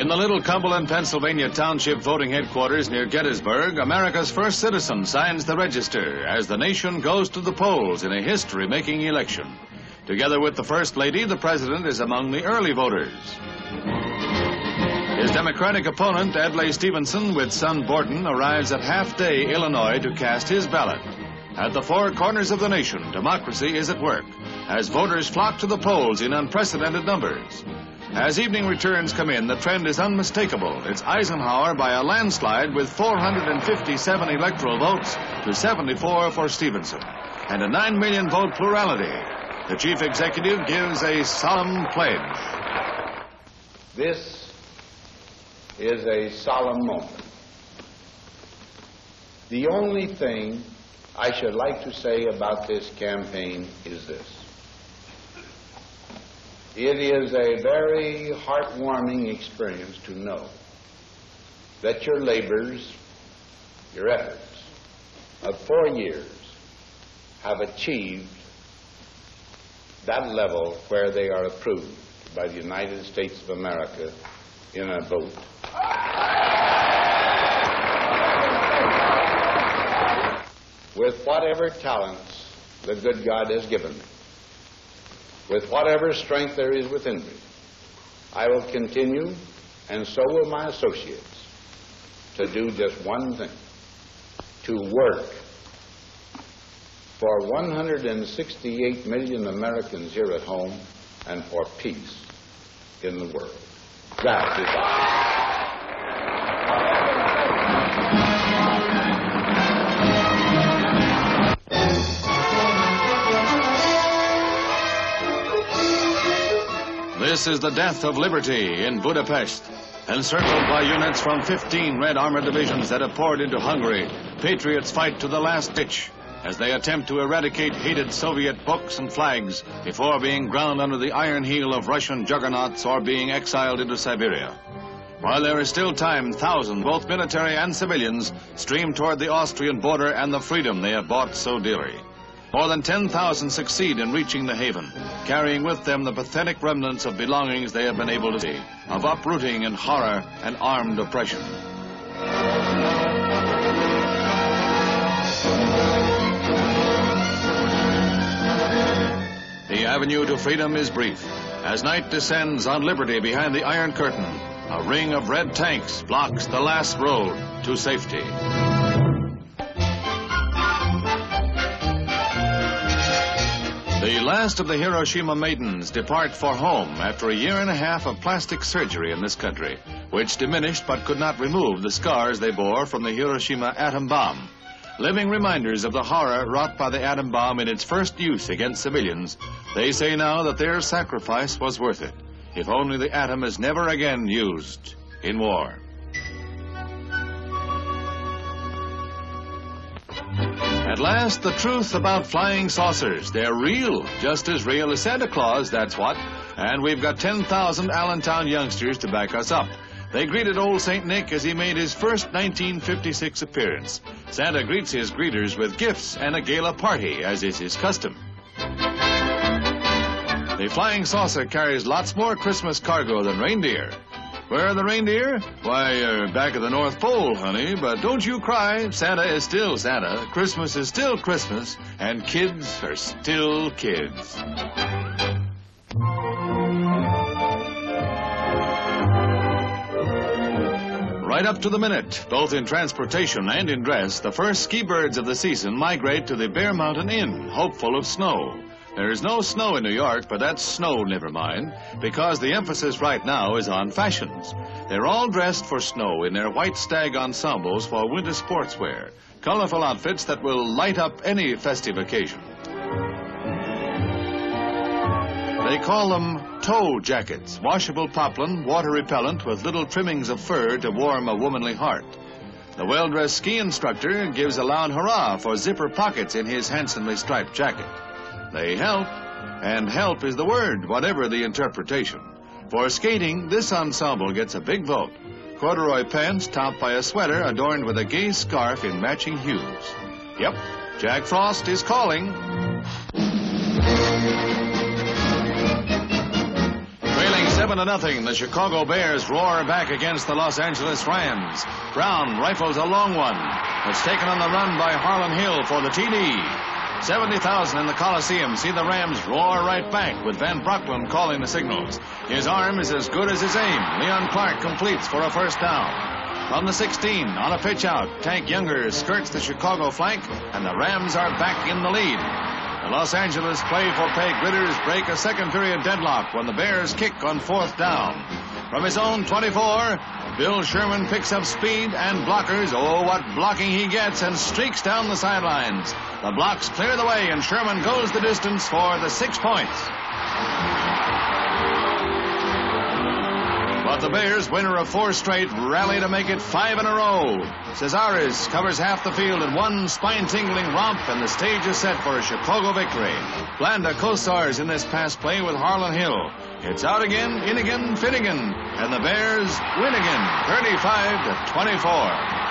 In the little Cumberland, Pennsylvania township voting headquarters near Gettysburg, America's first citizen signs the register as the nation goes to the polls in a history-making election. Together with the First Lady, the President is among the early voters. His Democratic opponent, Adlai Stevenson, with son Borden, arrives at Half-Day, Illinois, to cast his ballot. At the four corners of the nation, democracy is at work, as voters flock to the polls in unprecedented numbers. As evening returns come in, the trend is unmistakable. It's Eisenhower by a landslide with 457 electoral votes to 74 for Stevenson, and a 9 million vote plurality. The chief executive gives a solemn pledge. This is a solemn moment. The only thing I should like to say about this campaign is this. It is a very heartwarming experience to know that your labors, your efforts of 4 years have achieved that level where they are approved by the United States of America in a vote. With whatever talents the good God has given me, with whatever strength there is within me, I will continue, and so will my associates, to do just one thing: to work for 168 million Americans here at home and for peace in the world. That is all. This is the death of liberty in Budapest. Encircled by units from 15 Red Armored divisions that have poured into Hungary, patriots fight to the last ditch as they attempt to eradicate hated Soviet books and flags before being ground under the iron heel of Russian juggernauts or being exiled into Siberia. While there is still time, thousands, both military and civilians, stream toward the Austrian border and the freedom they have bought so dearly. More than 10,000 succeed in reaching the haven, carrying with them the pathetic remnants of belongings they have been able to see, of uprooting and horror and armed oppression. The avenue to freedom is brief. As night descends on liberty behind the Iron Curtain, a ring of red tanks blocks the last road to safety. The last of the Hiroshima maidens depart for home after a year and a half of plastic surgery in this country, which diminished but could not remove the scars they bore from the Hiroshima atom bomb. Living reminders of the horror wrought by the atom bomb in its first use against civilians, they say now that their sacrifice was worth it, if only the atom is never again used in war. At last, the truth about flying saucers. They're real, just as real as Santa Claus, that's what. And we've got 10,000 Allentown youngsters to back us up. They greeted old St. Nick as he made his first 1956 appearance. Santa greets his greeters with gifts and a gala party, as is his custom. The flying saucer carries lots more Christmas cargo than reindeer. Where are the reindeer? Why, back at the North Pole, honey. But don't you cry. Santa is still Santa. Christmas is still Christmas. And kids are still kids. Right up to the minute, both in transportation and in dress, the first ski birds of the season migrate to the Bear Mountain Inn, hopeful of snow. There is no snow in New York, but that's snow, never mind, because the emphasis right now is on fashions. They're all dressed for snow in their white stag ensembles for winter sportswear, colorful outfits that will light up any festive occasion. They call them tow jackets, washable poplin, water repellent with little trimmings of fur to warm a womanly heart. The well-dressed ski instructor gives a loud hurrah for zipper pockets in his handsomely striped jacket. They help, and help is the word, whatever the interpretation. For skating, this ensemble gets a big vote. Corduroy pants topped by a sweater adorned with a gay scarf in matching hues. Yep, Jack Frost is calling. Trailing 7-0, the Chicago Bears roar back against the Los Angeles Rams. Brown rifles a long one. It's taken on the run by Harlan Hill for the TD. 70,000 in the Coliseum see the Rams roar right back with Van Brocklin calling the signals. His arm is as good as his aim. Leon Clark completes for a first down. From the 16, on a pitch out, Tank Younger skirts the Chicago flank, and the Rams are back in the lead. The Los Angeles play-for-pay Gritters break a second period deadlock when the Bears kick on fourth down. From his own 24, Bill Sherman picks up speed and blockers. Oh, what blocking he gets, and streaks down the sidelines. The blocks clear the way, and Sherman goes the distance for the 6 points. But the Bears, winner of 4 straight, rally to make it 5 in a row. Cesares covers half the field in one spine-tingling romp, and the stage is set for a Chicago victory. Blanda co-stars in this pass play with Harlan Hill. It's out again, in again, fit again, and the Bears win again, 35-24.